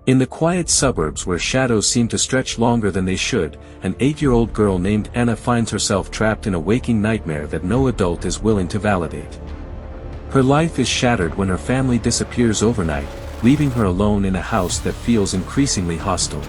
In the quiet suburbs where shadows seem to stretch longer than they should, an 8-year-old girl named Anna finds herself trapped in a waking nightmare that no adult is willing to validate. Her life is shattered when her family disappears overnight, leaving her alone in a house that feels increasingly hostile.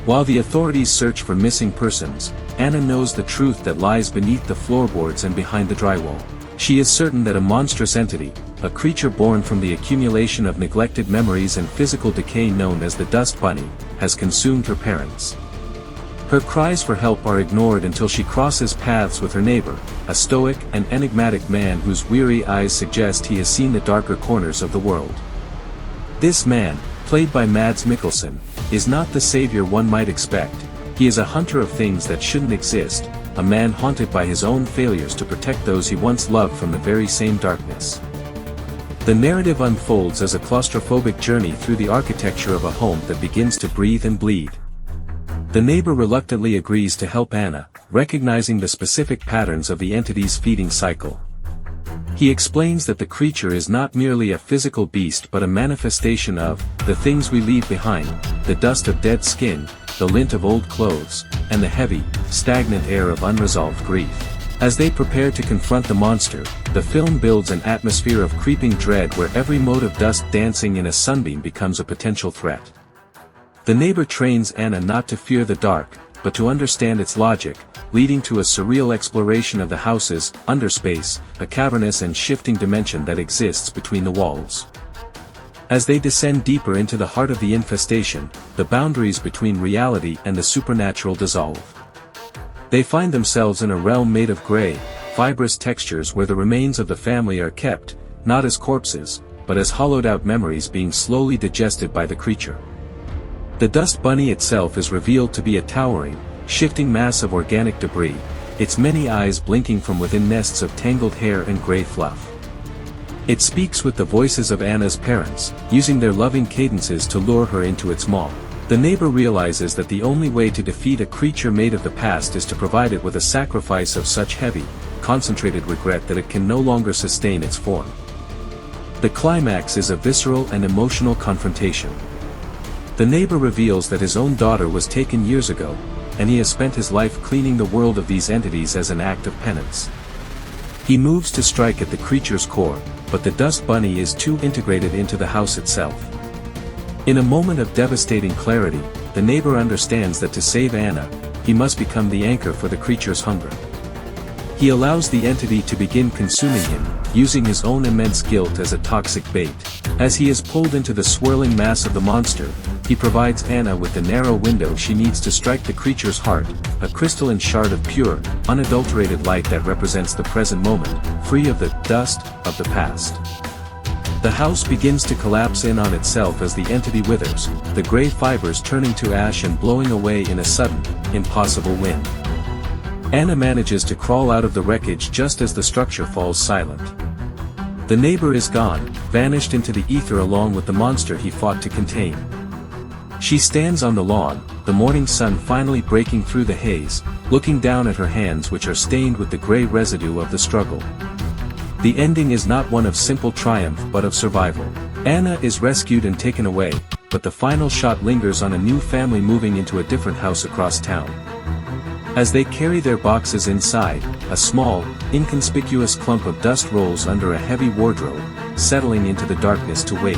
While the authorities search for missing persons, Anna knows the truth that lies beneath the floorboards and behind the drywall. She is certain that a monstrous entity, a creature born from the accumulation of neglected memories and physical decay known as the Dust Bunny, has consumed her parents. Her cries for help are ignored until she crosses paths with her neighbor, a stoic and enigmatic man whose weary eyes suggest he has seen the darker corners of the world. This man, played by Mads Mikkelsen, is not the savior one might expect. He is a hunter of things that shouldn't exist, a man haunted by his own failures to protect those he once loved from the very same darkness. The narrative unfolds as a claustrophobic journey through the architecture of a home that begins to breathe and bleed. The neighbor reluctantly agrees to help Anna, recognizing the specific patterns of the entity's feeding cycle. He explains that the creature is not merely a physical beast but a manifestation of the things we leave behind, the dust of dead skin, the lint of old clothes, and the heavy, stagnant air of unresolved grief. As they prepare to confront the monster, the film builds an atmosphere of creeping dread where every mote of dust dancing in a sunbeam becomes a potential threat. The neighbor trains Anna not to fear the dark, but to understand its logic, leading to a surreal exploration of the house's underspace, a cavernous and shifting dimension that exists between the walls. As they descend deeper into the heart of the infestation, the boundaries between reality and the supernatural dissolve. They find themselves in a realm made of gray, fibrous textures where the remains of the family are kept, not as corpses, but as hollowed-out memories being slowly digested by the creature. The Dust Bunny itself is revealed to be a towering, shifting mass of organic debris, its many eyes blinking from within nests of tangled hair and gray fluff. It speaks with the voices of Anna's parents, using their loving cadences to lure her into its maw. The neighbor realizes that the only way to defeat a creature made of the past is to provide it with a sacrifice of such heavy, concentrated regret that it can no longer sustain its form. The climax is a visceral and emotional confrontation. The neighbor reveals that his own daughter was taken years ago, and he has spent his life cleaning the world of these entities as an act of penance. He moves to strike at the creature's core, but the Dust Bunny is too integrated into the house itself. In a moment of devastating clarity, the neighbor understands that to save Anna, he must become the anchor for the creature's hunger. He allows the entity to begin consuming him, using his own immense guilt as a toxic bait. As he is pulled into the swirling mass of the monster, he provides Anna with the narrow window she needs to strike the creature's heart, a crystalline shard of pure, unadulterated light that represents the present moment, free of the dust of the past. The house begins to collapse in on itself as the entity withers, the gray fibers turning to ash and blowing away in a sudden, impossible wind. Anna manages to crawl out of the wreckage just as the structure falls silent. The neighbor is gone, vanished into the ether along with the monster he fought to contain. She stands on the lawn, the morning sun finally breaking through the haze, looking down at her hands which are stained with the gray residue of the struggle. The ending is not one of simple triumph but of survival. Anna is rescued and taken away, but the final shot lingers on a new family moving into a different house across town. As they carry their boxes inside, a small, inconspicuous clump of dust rolls under a heavy wardrobe, settling into the darkness to wait.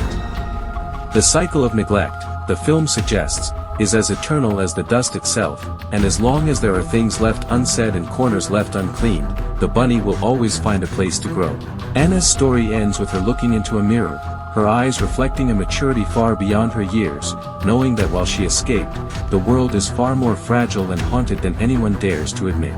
The cycle of neglect, the film suggests, is as eternal as the dust itself, and as long as there are things left unsaid and corners left uncleaned, the bunny will always find a place to grow. Anna's story ends with her looking into a mirror, her eyes reflecting a maturity far beyond her years, knowing that while she escaped, the world is far more fragile and haunted than anyone dares to admit.